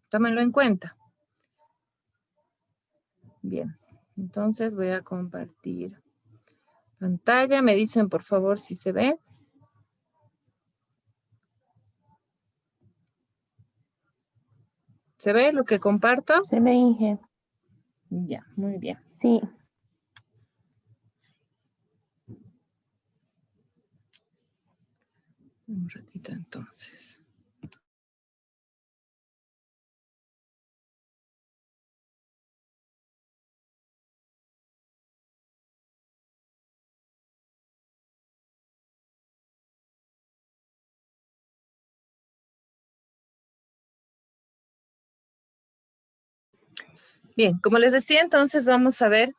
Tómenlo en cuenta. Bien, entonces voy a compartir pantalla. Me dicen, por favor, si se ve. ¿Se ve lo que comparto? Se ve, Inge. Ya, muy bien. Sí. Un ratito entonces. Bien, como les decía, entonces vamos a ver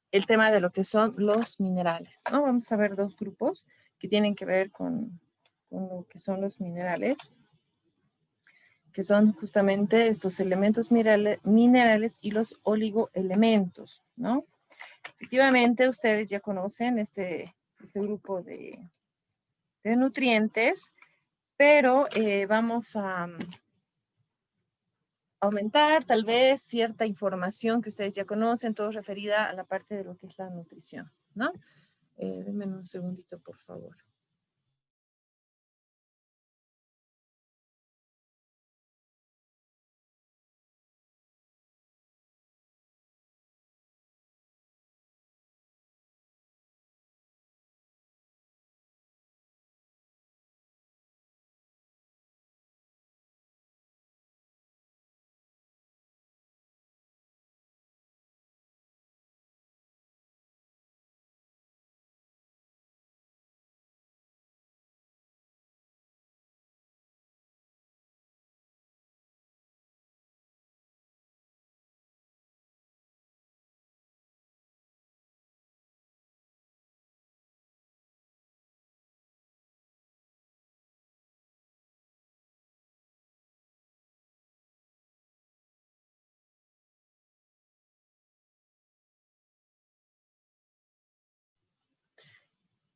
el tema de lo que son los minerales, ¿no? Vamos a ver dos grupos que tienen que ver con lo que son los minerales, que son justamente estos elementos minerales y los oligoelementos, ¿no? Efectivamente, ustedes ya conocen este grupo de nutrientes, pero vamos a aumentar tal vez cierta información que ustedes ya conocen, todo referida a la parte de lo que es la nutrición, ¿no? Denme un segundito, por favor.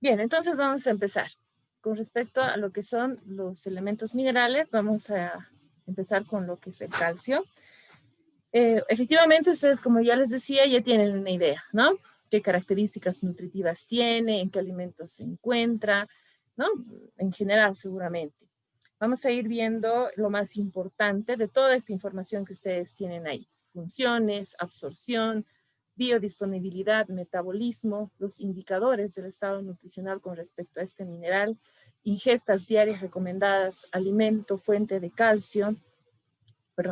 Bien, entonces vamos a empezar. Con respecto a lo que son los elementos minerales, vamos a empezar con lo que es el calcio. Efectivamente, ustedes, como ya les decía, ya tienen una idea, ¿no? Qué características nutritivas tiene, en qué alimentos se encuentra, ¿no? En general, seguramente. Vamos a ir viendo lo más importante de toda esta información que ustedes tienen ahí. Funciones, absorción, biodisponibilidad, metabolismo, los indicadores del estado nutricional con respecto a este mineral, ingestas diarias recomendadas, alimento, fuente de calcio,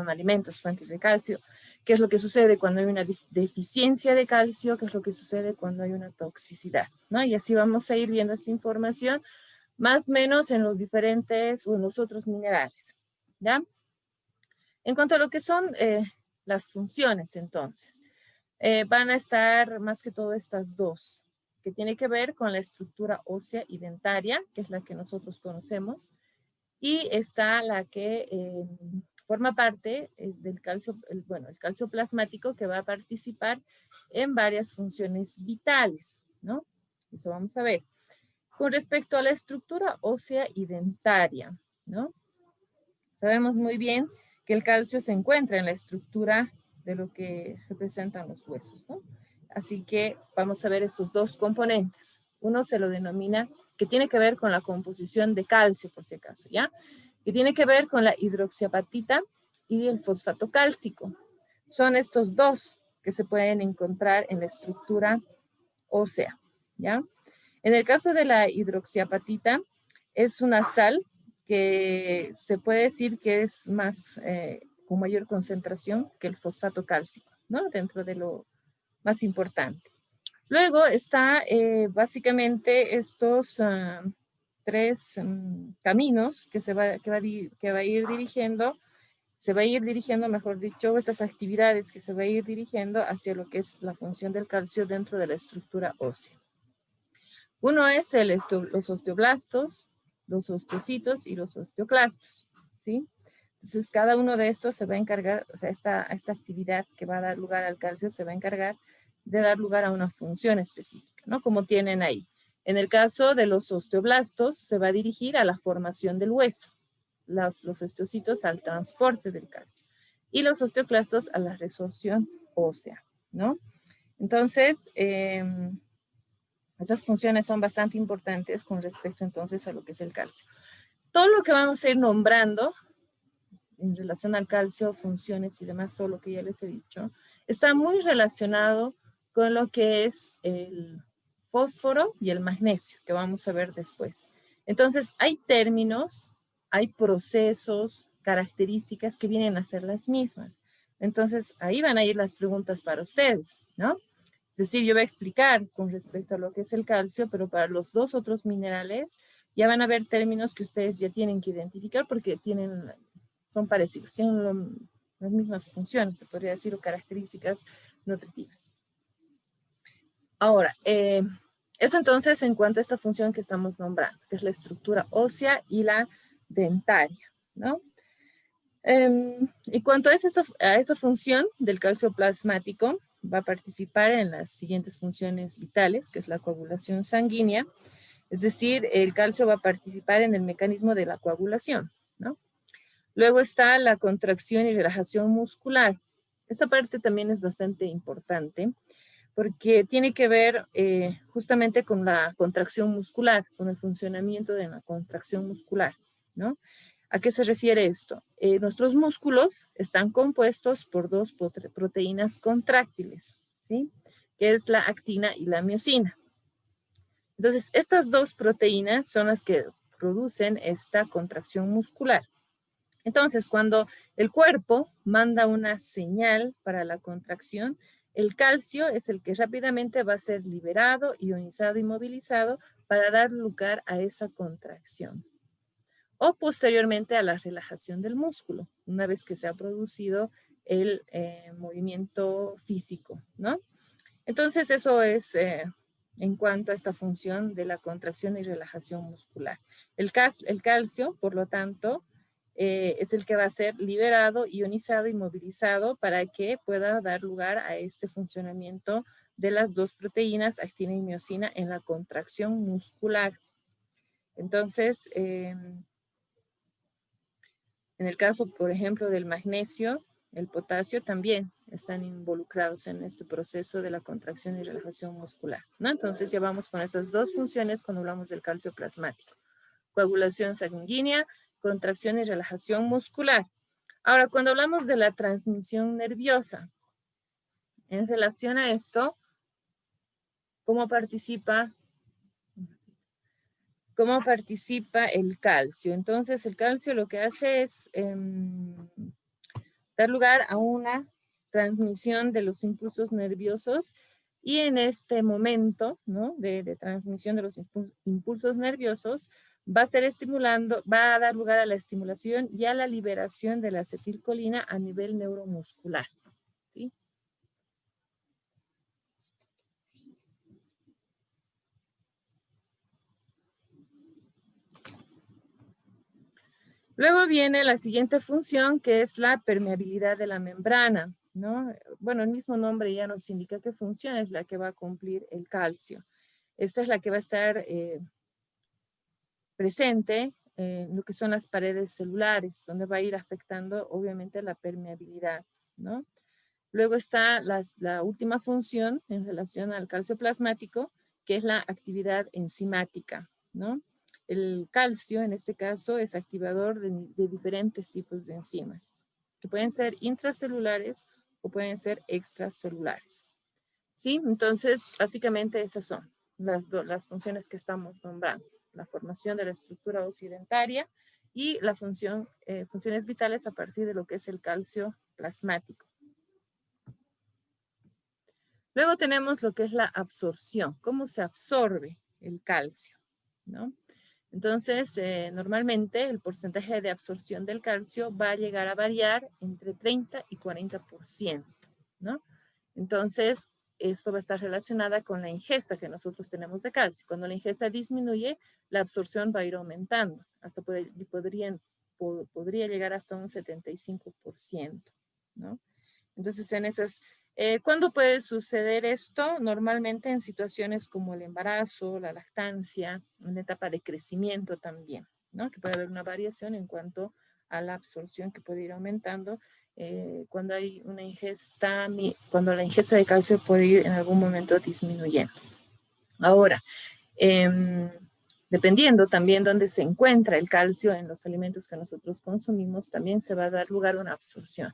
alimentos, fuentes de calcio, qué es lo que sucede cuando hay una deficiencia de calcio, qué es lo que sucede cuando hay una toxicidad, ¿no? Y así vamos a ir viendo esta información más o menos en los diferentes o en los otros minerales, ¿ya? En cuanto a lo que son las funciones, entonces, van a estar más que todo estas dos, que tiene que ver con la estructura ósea y dentaria, que es la que nosotros conocemos, y está la que forma parte del calcio, el calcio plasmático, que va a participar en varias funciones vitales, ¿no? Eso vamos a ver. Con respecto a la estructura ósea y dentaria, ¿no? Sabemos muy bien que el calcio se encuentra en la estructura de lo que representan los huesos, ¿no? Así que vamos a ver estos dos componentes. Uno se lo denomina, que tiene que ver con la composición de calcio, por si acaso, ¿ya? Que tiene que ver con la hidroxiapatita y el fosfato cálcico. Son estos dos que se pueden encontrar en la estructura ósea, ¿ya? En el caso de la hidroxiapatita, es una sal que se puede decir que es más, con mayor concentración que el fosfato cálcico, ¿no? Dentro de lo más importante. Luego está básicamente estos tres caminos que va a ir dirigiendo, mejor dicho, estas actividades que se va a ir dirigiendo hacia lo que es la función del calcio dentro de la estructura ósea. Uno es los osteoblastos, los osteocitos y los osteoclastos, ¿sí? Entonces, cada uno de estos se va a encargar, o sea, esta actividad que va a dar lugar al calcio se va a encargar de dar lugar a una función específica, ¿no? Como tienen ahí. En el caso de los osteoblastos, se va a dirigir a la formación del hueso, los osteocitos al transporte del calcio. y los osteoclastos a la resorción ósea, ¿no? Entonces, esas funciones son bastante importantes con respecto entonces a lo que es el calcio. Todo lo que vamos a ir nombrando en relación al calcio, funciones y demás, todo lo que ya les he dicho, está muy relacionado con lo que es el fósforo y el magnesio, que vamos a ver después. Entonces, hay términos, hay procesos, características que vienen a ser las mismas. Entonces, ahí van a ir las preguntas para ustedes, ¿no? Es decir, yo voy a explicar con respecto a lo que es el calcio, pero para los dos otros minerales ya van a haber términos que ustedes ya tienen que identificar porque son parecidos, tienen las mismas funciones, se podría decir, o características nutritivas. Ahora, eso entonces en cuanto a esta función que estamos nombrando, que es la estructura ósea y la dentaria, ¿no? Y cuanto a esa función del calcio plasmático, va a participar en las siguientes funciones vitales, que es la coagulación sanguínea, es decir, el calcio va a participar en el mecanismo de la coagulación, ¿no? Luego está la contracción y relajación muscular. Esta parte también es bastante importante porque tiene que ver justamente con la contracción muscular, con el funcionamiento de la contracción muscular, ¿no? ¿A qué se refiere esto? Nuestros músculos están compuestos por dos proteínas contráctiles, ¿sí? Que es la actina y la miosina. Entonces, estas dos proteínas son las que producen esta contracción muscular. Entonces, cuando el cuerpo manda una señal para la contracción, el calcio es el que rápidamente va a ser liberado, ionizado y movilizado para dar lugar a esa contracción. O posteriormente a la relajación del músculo, una vez que se ha producido el movimiento físico, ¿no? Entonces, eso es en cuanto a esta función de la contracción y relajación muscular. El calcio, por lo tanto, es el que va a ser liberado, ionizado y movilizado para que pueda dar lugar a este funcionamiento de las dos proteínas, actina y miosina, en la contracción muscular. Entonces, en el caso, por ejemplo, del magnesio, el potasio también están involucrados en este proceso de la contracción y relajación muscular, ¿no? Entonces ya vamos con estas dos funciones cuando hablamos del calcio plasmático. Coagulación sanguínea, contracción y relajación muscular. Ahora, cuando hablamos de la transmisión nerviosa, en relación a esto, ¿cómo participa el calcio? Entonces, el calcio lo que hace es dar lugar a una transmisión de los impulsos nerviosos y en este momento, ¿no? de transmisión de los impulsos nerviosos va a dar lugar a la estimulación y a la liberación de la acetilcolina a nivel neuromuscular, ¿sí? Luego viene la siguiente función, que es la permeabilidad de la membrana, ¿no? Bueno, el mismo nombre ya nos indica qué función es la que va a cumplir el calcio. Esta es la que va a estar presente en lo que son las paredes celulares, donde va a ir afectando obviamente la permeabilidad, ¿no? Luego está la última función en relación al calcio plasmático, que es la actividad enzimática, ¿no? El calcio, en este caso, es activador de diferentes tipos de enzimas, que pueden ser intracelulares o pueden ser extracelulares, ¿sí? Entonces, básicamente esas son las funciones que estamos nombrando. La formación de la estructura occidentaria y la funciones vitales a partir de lo que es el calcio plasmático. Luego tenemos lo que es la absorción, cómo se absorbe el calcio, ¿no? Entonces, normalmente el porcentaje de absorción del calcio va a llegar a variar entre 30 y 40%, ¿no? Entonces, esto va a estar relacionada con la ingesta que nosotros tenemos de calcio. Cuando la ingesta disminuye, la absorción va a ir aumentando, hasta podría llegar hasta un 75%, ¿no? Entonces, ¿cuándo puede suceder esto? Normalmente en situaciones como el embarazo, la lactancia, en la etapa de crecimiento también, ¿no? Que puede haber una variación en cuanto a la absorción que puede ir aumentando cuando hay una ingesta, cuando la ingesta de calcio puede ir en algún momento disminuyendo. Ahora, dependiendo también dónde se encuentra el calcio en los alimentos que nosotros consumimos, también se va a dar lugar a una absorción.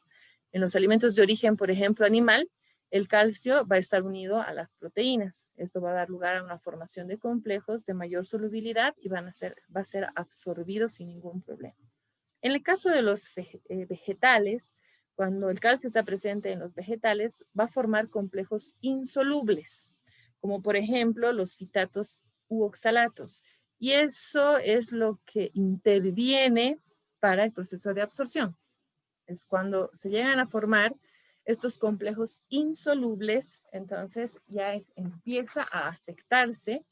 En los alimentos de origen, por ejemplo, animal, el calcio va a estar unido a las proteínas. Esto va a dar lugar a una formación de complejos de mayor solubilidad y va a ser absorbido sin ningún problema. En el caso de los vegetales, cuando el calcio está presente en los vegetales, va a formar complejos insolubles, como por ejemplo los fitatos u oxalatos. Y eso es lo que interviene para el proceso de absorción. Es cuando se llegan a formar estos complejos insolubles, entonces ya empieza a afectarse,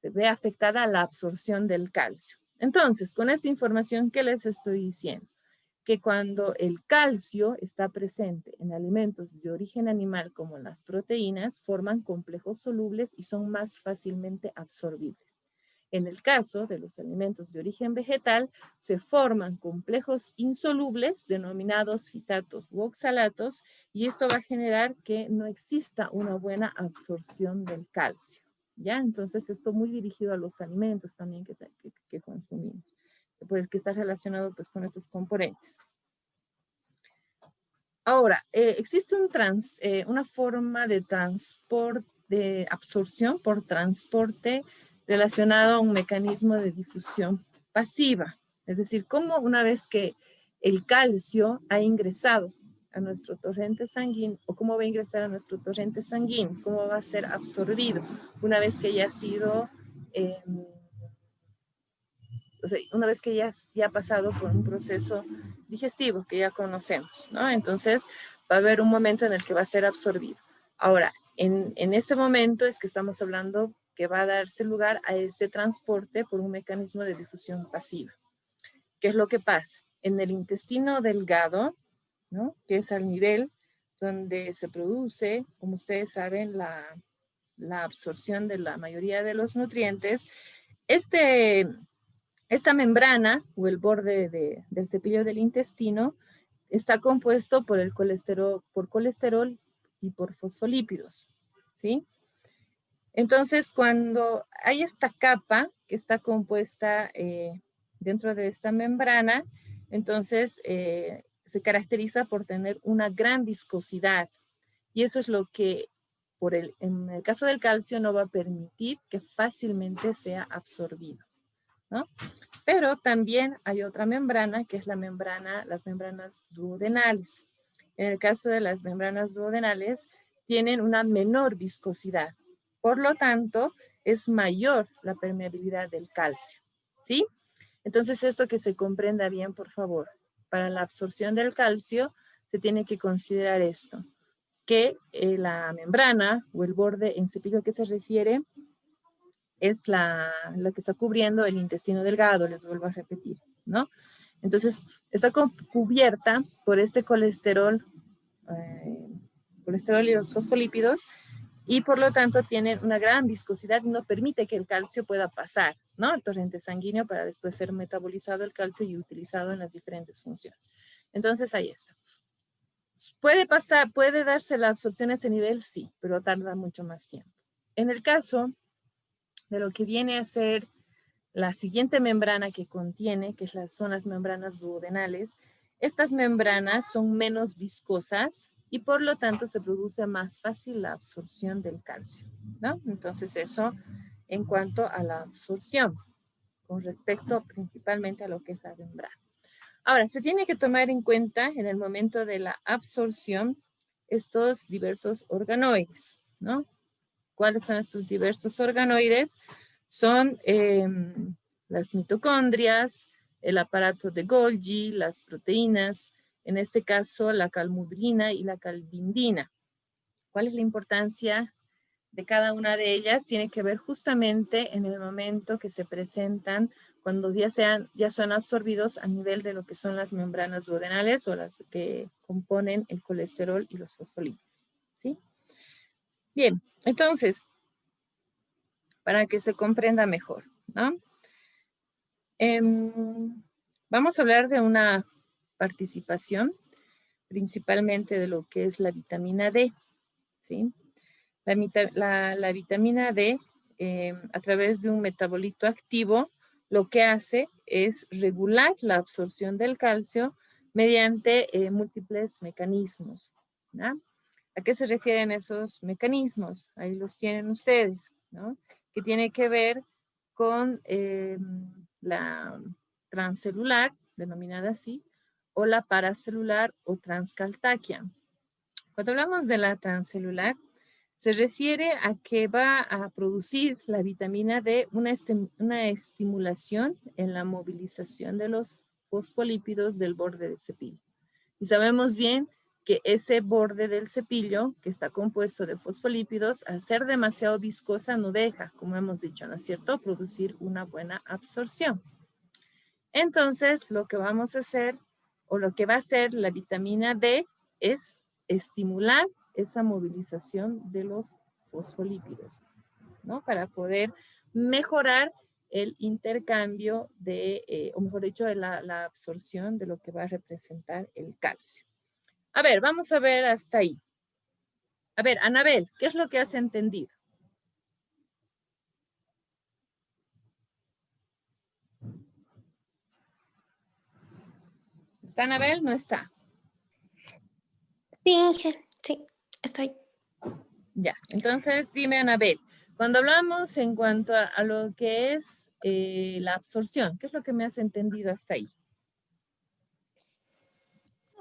se ve afectada la absorción del calcio. Entonces, con esta información, ¿qué les estoy diciendo? Que cuando el calcio está presente en alimentos de origen animal como las proteínas, forman complejos solubles y son más fácilmente absorbibles. En el caso de los alimentos de origen vegetal, se forman complejos insolubles denominados fitatos u oxalatos y esto va a generar que no exista una buena absorción del calcio. ¿Ya? Entonces, esto muy dirigido a los alimentos también que consumimos, pues que está relacionado pues con estos componentes. Ahora, existe una forma de transporte, de absorción por transporte relacionado a un mecanismo de difusión pasiva. Es decir, como una vez que el calcio ha ingresado a nuestro torrente sanguíneo, o cómo va a ingresar a nuestro torrente sanguíneo, cómo va a ser absorbido una vez que ya ha sido, o sea, una vez que ya ha pasado por un proceso digestivo que ya conocemos, ¿no? Entonces va a haber un momento en el que va a ser absorbido. Ahora, en este momento es que estamos hablando que va a darse lugar a este transporte por un mecanismo de difusión pasiva. ¿Qué es lo que pasa? En el intestino delgado, ¿no? Que es al nivel donde se produce, como ustedes saben, la absorción de la mayoría de los nutrientes, esta membrana o el borde del cepillo del intestino está compuesto por colesterol y por fosfolípidos, ¿sí? Entonces, cuando hay esta capa que está compuesta dentro de esta membrana, entonces se caracteriza por tener una gran viscosidad. Y eso es lo que, en el caso del calcio, no va a permitir que fácilmente sea absorbido, ¿no? Pero también hay otra membrana, que es las membranas duodenales. En el caso de las membranas duodenales, tienen una menor viscosidad. Por lo tanto, es mayor la permeabilidad del calcio, ¿sí? Entonces, esto que se comprenda bien, por favor. Para la absorción del calcio, se tiene que considerar esto, que la membrana o el borde en cepillo que se refiere es la que está cubriendo el intestino delgado, les vuelvo a repetir, ¿no? Entonces, está cubierta por este colesterol y los fosfolípidos, y por lo tanto tienen una gran viscosidad y no permite que el calcio pueda pasar, ¿no? Al torrente sanguíneo para después ser metabolizado el calcio y utilizado en las diferentes funciones. Entonces, ahí está. ¿Puede darse la absorción a ese nivel? Sí, pero tarda mucho más tiempo. En el caso de lo que viene a ser la siguiente membrana que contiene, que son las membranas duodenales, estas membranas son menos viscosas y por lo tanto se produce más fácil la absorción del calcio, ¿no? Entonces eso en cuanto a la absorción, con respecto principalmente a lo que es la membrana. Ahora, se tiene que tomar en cuenta en el momento de la absorción estos diversos organoides, ¿no? ¿Cuáles son estos diversos organoides? Son las mitocondrias, el aparato de Golgi, las proteínas, en este caso la calmudrina y la calvindina. ¿Cuál es la importancia de cada una de ellas? Tiene que ver justamente en el momento que se presentan, cuando ya son absorbidos a nivel de lo que son las membranas duodenales o las que componen el colesterol y los fosfolípidos, ¿sí? Bien, entonces, para que se comprenda mejor, ¿no? Vamos a hablar de una participación principalmente de lo que es la vitamina D, ¿sí? La vitamina D, a través de un metabolito activo, lo que hace es regular la absorción del calcio mediante múltiples mecanismos, ¿no? ¿A qué se refieren esos mecanismos? Ahí los tienen ustedes, ¿no? Que tiene que ver con la transcelular, denominada así, o la paracelular o transcaltaquia. Cuando hablamos de la transcelular, se refiere a que va a producir la vitamina D una estimulación en la movilización de los fosfolípidos del borde del cepillo. Y sabemos bien que ese borde del cepillo, que está compuesto de fosfolípidos, al ser demasiado viscosa, no deja, como hemos dicho, ¿no es cierto?, producir una buena absorción. Entonces, lo que vamos a hacer, o lo que va a hacer la vitamina D, es estimular esa movilización de los fosfolípidos, ¿no? Para poder mejorar el intercambio de, o mejor dicho, la absorción de lo que va a representar el calcio. A ver, vamos a ver hasta ahí. A ver, Anabel, ¿qué es lo que has entendido? ¿Está Anabel? No está. Sí, Inge, sí, estoy. Ya, entonces dime, Anabel, cuando hablamos en cuanto a lo que es la absorción, ¿qué es lo que me has entendido hasta ahí?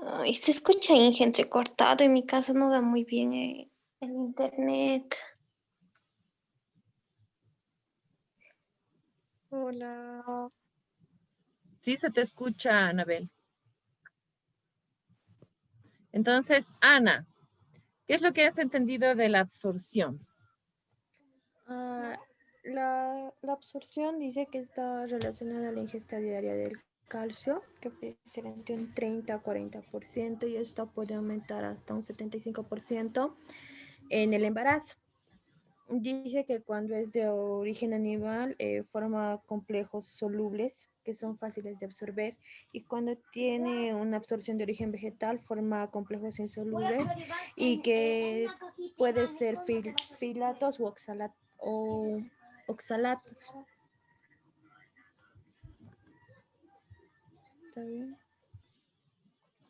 Ay, se escucha Inge entrecortado. En mi casa no da muy bien el internet. Hola. Sí, se te escucha, Anabel. Entonces, Ana, ¿qué es lo que has entendido de la absorción? La absorción dice que está relacionada a la ingesta diaria del calcio, que puede ser entre un 30 a 40%, y esto puede aumentar hasta un 75% en el embarazo. Dice que cuando es de origen animal, forma complejos solubles que son fáciles de absorber, y cuando tiene una absorción de origen vegetal, forma complejos insolubles y que puede ser filatos u oxalatos. ¿Está bien?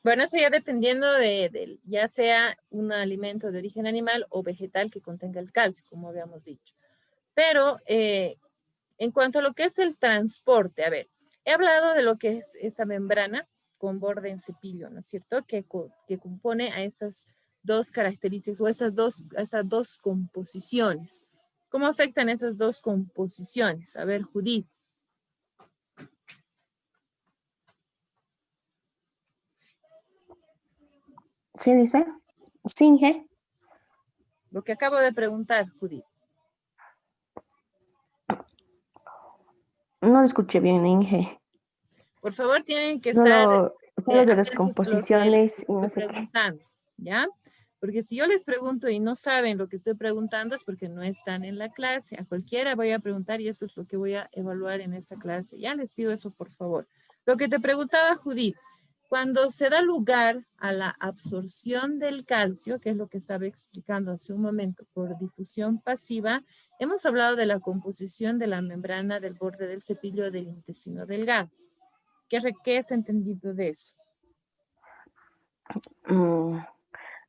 Bueno, eso ya dependiendo de ya sea un alimento de origen animal o vegetal que contenga el calcio, como habíamos dicho. Pero en cuanto a lo que es el transporte, a ver, he hablado de lo que es esta membrana con borde en cepillo, ¿no es cierto? Que compone a estas dos características o estas dos composiciones. ¿Cómo afectan esas dos composiciones? A ver, Judith. Sí, dice. Sí, Inge. Lo que acabo de preguntar, Judith. No lo escuché bien, Inge. Por favor, tienen que estar Solo de atentos a lo que les descomposiciones y estoy no sé qué. preguntando, ¿ya? Porque si yo les pregunto y no saben lo que estoy preguntando es porque no están en la clase. A cualquiera voy a preguntar y eso es lo que voy a evaluar en esta clase. Ya les pido eso, por favor. Lo que te preguntaba, Judith, cuando se da lugar a la absorción del calcio, que es lo que estaba explicando hace un momento, por difusión pasiva, hemos hablado de la composición de la membrana del borde del cepillo del intestino delgado. ¿Qué has entendido de eso? Mm,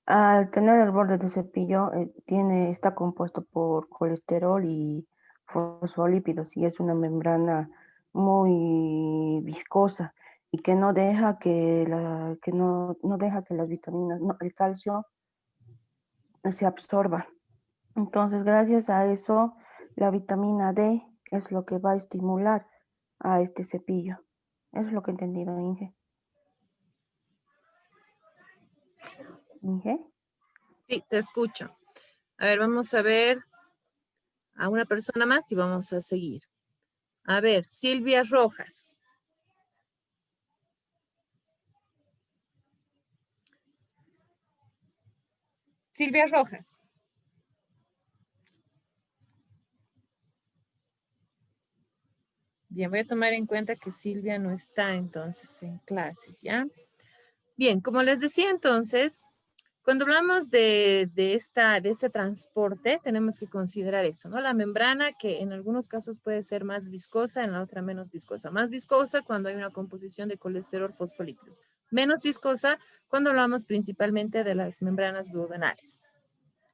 Al tener el borde de cepillo, está compuesto por colesterol y fosfolípidos, y es una membrana muy viscosa y que no deja no deja que las vitaminas, el calcio se absorba. Entonces, gracias a eso, la vitamina D es lo que va a estimular a este cepillo. Eso es lo que he entendido, Inge. Inge. Sí, te escucho. A ver, vamos a ver a una persona más y vamos a seguir. A ver, Silvia Rojas. Silvia Rojas. Bien, voy a tomar en cuenta que Silvia no está entonces en clases, ¿ya? Bien, como les decía entonces, cuando hablamos de ese transporte, tenemos que considerar eso, ¿no? La membrana que en algunos casos puede ser más viscosa, en la otra menos viscosa. Más viscosa cuando hay una composición de colesterol fosfolípidos. Menos viscosa cuando hablamos principalmente de las membranas duodenales.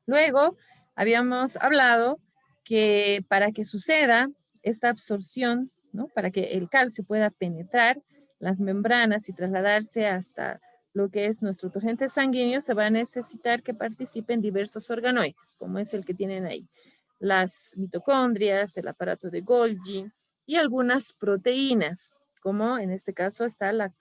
Luego, habíamos hablado que para que suceda esta absorción, ¿no? Para que el calcio pueda penetrar las membranas y trasladarse hasta lo que es nuestro torrente sanguíneo, se va a necesitar que participen diversos organoides, como es el que tienen ahí. Las mitocondrias, el aparato de Golgi y algunas proteínas, como en este caso está la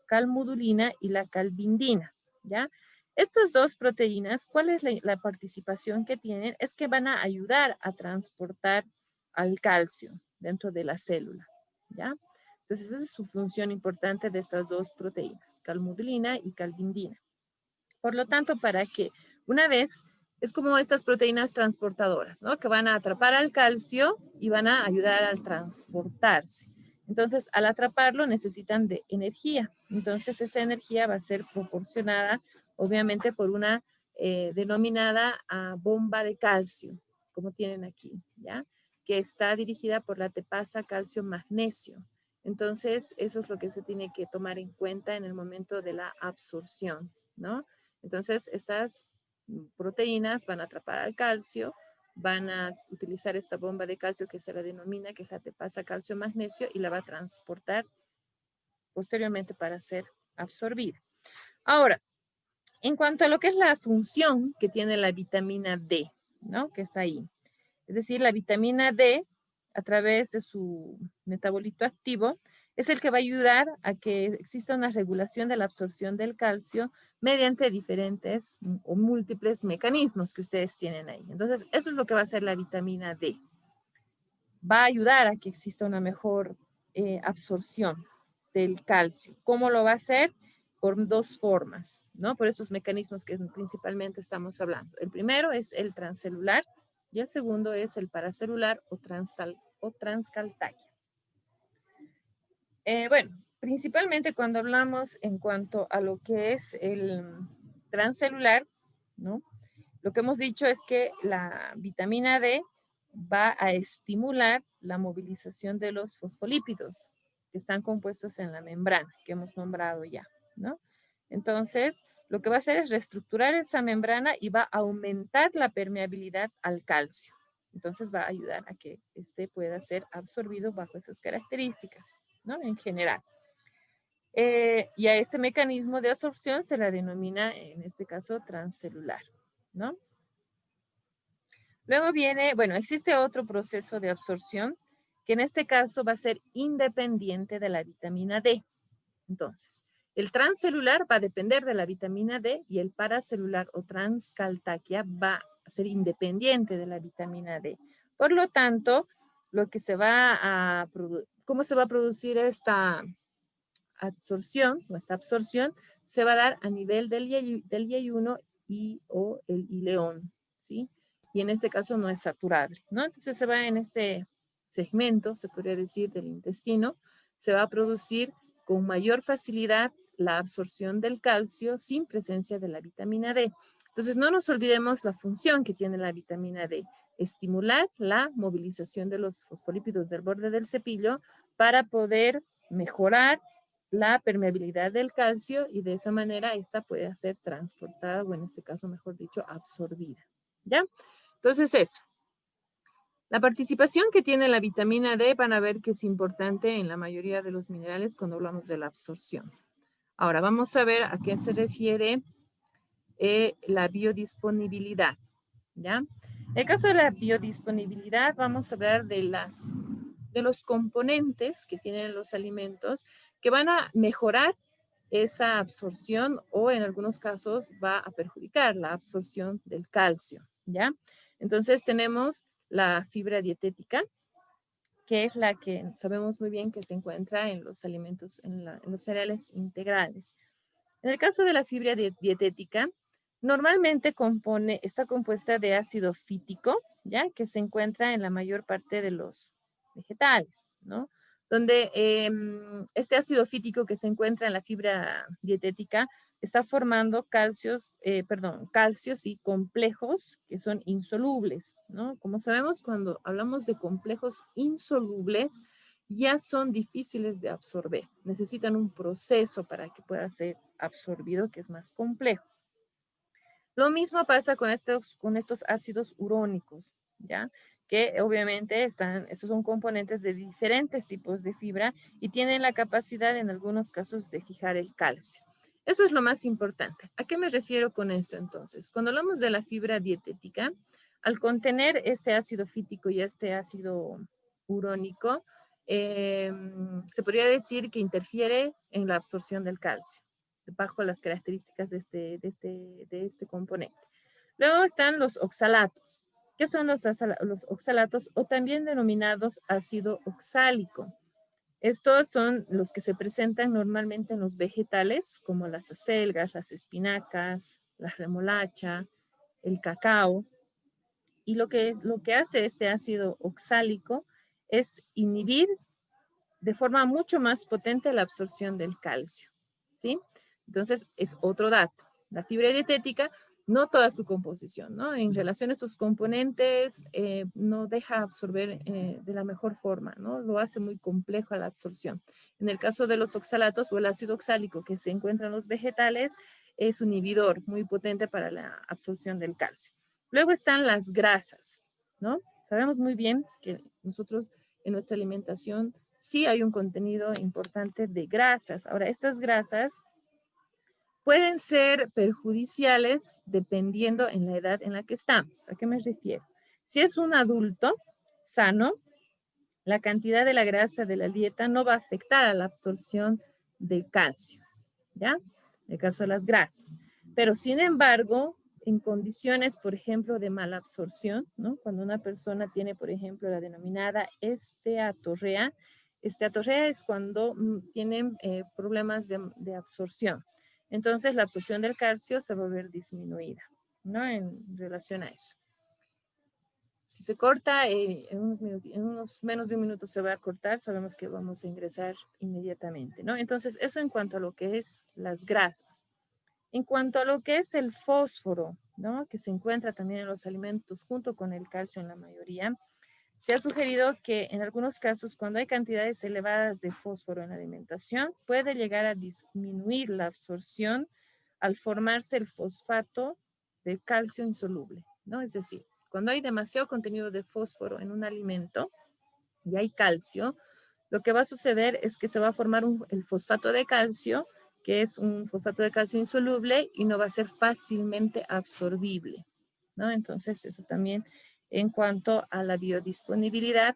calmodulina y la calvindina, ¿ya? Estas dos proteínas, ¿cuál es la participación que tienen? Es que van a ayudar a transportar al calcio dentro de la célula, ¿ya? Entonces, esa es su función importante de estas dos proteínas, calmodulina y calvindina. Por lo tanto, para que una vez, es como estas proteínas transportadoras, ¿no? Que van a atrapar al calcio y van a ayudar al transportarse. Entonces, al atraparlo necesitan de energía. Entonces, esa energía va a ser proporcionada, obviamente, por una denominada bomba de calcio, como tienen aquí, ¿ya? Que está dirigida por la tepasa calcio-magnesio. Entonces, eso es lo que se tiene que tomar en cuenta en el momento de la absorción, ¿no? Entonces, estas proteínas van a atrapar al calcio, van a utilizar esta bomba de calcio que se la denomina, que es la tepasa calcio-magnesio, y la va a transportar posteriormente para ser absorbida. Ahora, en cuanto a lo que es la función que tiene la vitamina D, ¿no? Que está ahí. Es decir, la vitamina D, a través de su metabolito activo, es el que va a ayudar a que exista una regulación de la absorción del calcio mediante diferentes o múltiples mecanismos que ustedes tienen ahí. Entonces, eso es lo que va a hacer la vitamina D. Va a ayudar a que exista una mejor absorción del calcio. ¿Cómo lo va a hacer? Por dos formas, ¿no? Por esos mecanismos que principalmente estamos hablando. El primero es el transcelular y el segundo es el paracelular o transcaltaquia. Bueno, principalmente cuando hablamos en cuanto a lo que es el transcelular, ¿no? Lo que hemos dicho es que la vitamina D va a estimular la movilización de los fosfolípidos que están compuestos en la membrana, que hemos nombrado ya, ¿no? Entonces, lo que va a hacer es reestructurar esa membrana y va a aumentar la permeabilidad al calcio. Entonces, va a ayudar a que este pueda ser absorbido bajo esas características, ¿no? En general. Y a este mecanismo de absorción se la denomina, en este caso, transcelular, ¿no? Luego viene, bueno, existe otro proceso de absorción que en este caso va a ser independiente de la vitamina D. Entonces, el transcelular va a depender de la vitamina D y el paracelular o transcaltaquia va a ser independiente de la vitamina D. Por lo tanto, lo que se va a ¿cómo se va a producir esta absorción o esta absorción? Se va a dar a nivel del yeyuno y o el ileón, ¿sí? Y en este caso no es saturable, ¿no? Entonces se va en este segmento, se podría decir, del intestino, se va a producir con mayor facilidad la absorción del calcio sin presencia de la vitamina D. Entonces no nos olvidemos la función que tiene la vitamina D, estimular la movilización de los fosfolípidos del borde del cepillo para poder mejorar la permeabilidad del calcio y de esa manera esta puede ser transportada o en este caso, mejor dicho, absorbida. ¿Ya? Entonces eso. La participación que tiene la vitamina D van a ver que es importante en la mayoría de los minerales cuando hablamos de la absorción. Ahora vamos a ver a qué se refiere la biodisponibilidad. ¿Ya? En el caso de la biodisponibilidad vamos a hablar de los componentes que tienen los alimentos que van a mejorar esa absorción o en algunos casos va a perjudicar la absorción del calcio, ¿ya? Entonces tenemos la fibra dietética, que es la que sabemos muy bien que se encuentra en los alimentos, en los cereales integrales. En el caso de la fibra dietética, normalmente está compuesta de ácido fítico, ¿ya? Que se encuentra en la mayor parte de los vegetales, ¿no? donde este ácido fítico que se encuentra en la fibra dietética está formando calcios y complejos que son insolubles, ¿no? Como sabemos, cuando hablamos de complejos insolubles, ya son difíciles de absorber. Necesitan un proceso para que pueda ser absorbido, que es más complejo. Lo mismo pasa con estos ácidos urónicos, ¿ya? Que obviamente estos son componentes de diferentes tipos de fibra y tienen la capacidad en algunos casos de fijar el calcio. Eso es lo más importante. ¿A qué me refiero con eso entonces? Cuando hablamos de la fibra dietética, al contener este ácido fítico y este ácido urónico, se podría decir que interfiere en la absorción del calcio, bajo las características de este componente. Luego están los oxalatos. ¿Qué son los oxalatos o también denominados ácido oxálico? Estos son los que se presentan normalmente en los vegetales, como las acelgas, las espinacas, la remolacha, el cacao. Y lo que hace este ácido oxálico es inhibir de forma mucho más potente la absorción del calcio, ¿sí? Entonces, es otro dato. La fibra dietética, no toda su composición, ¿no? En relación a estos componentes, no deja absorber de la mejor forma, ¿no? Lo hace muy complejo a la absorción. En el caso de los oxalatos o el ácido oxálico que se encuentra en los vegetales, es un inhibidor muy potente para la absorción del calcio. Luego están las grasas, ¿no? Sabemos muy bien que nosotros en nuestra alimentación sí hay un contenido importante de grasas. Ahora, estas grasas pueden ser perjudiciales dependiendo en la edad en la que estamos. ¿A qué me refiero? Si es un adulto sano, la cantidad de la grasa de la dieta no va a afectar a la absorción del calcio, ¿ya? En el caso de las grasas. Pero sin embargo, en condiciones, por ejemplo, de mala absorción, ¿no? Cuando una persona tiene, por ejemplo, la denominada esteatorrea. Esteatorrea es cuando tienen problemas de absorción. Entonces, la absorción del calcio se va a ver disminuida, ¿no? En relación a eso. Si se corta, en unos menos de un minuto se va a cortar, sabemos que vamos a ingresar inmediatamente, ¿no? Entonces, eso en cuanto a lo que es las grasas. En cuanto a lo que es el fósforo, ¿no? Que se encuentra también en los alimentos junto con el calcio en la mayoría, se ha sugerido que en algunos casos, cuando hay cantidades elevadas de fósforo en la alimentación, puede llegar a disminuir la absorción al formarse el fosfato de calcio insoluble, ¿no? Es decir, cuando hay demasiado contenido de fósforo en un alimento y hay calcio, lo que va a suceder es que se va a formar el fosfato de calcio, que es un fosfato de calcio insoluble y no va a ser fácilmente absorbible, ¿no? Entonces, eso también en cuanto a la biodisponibilidad,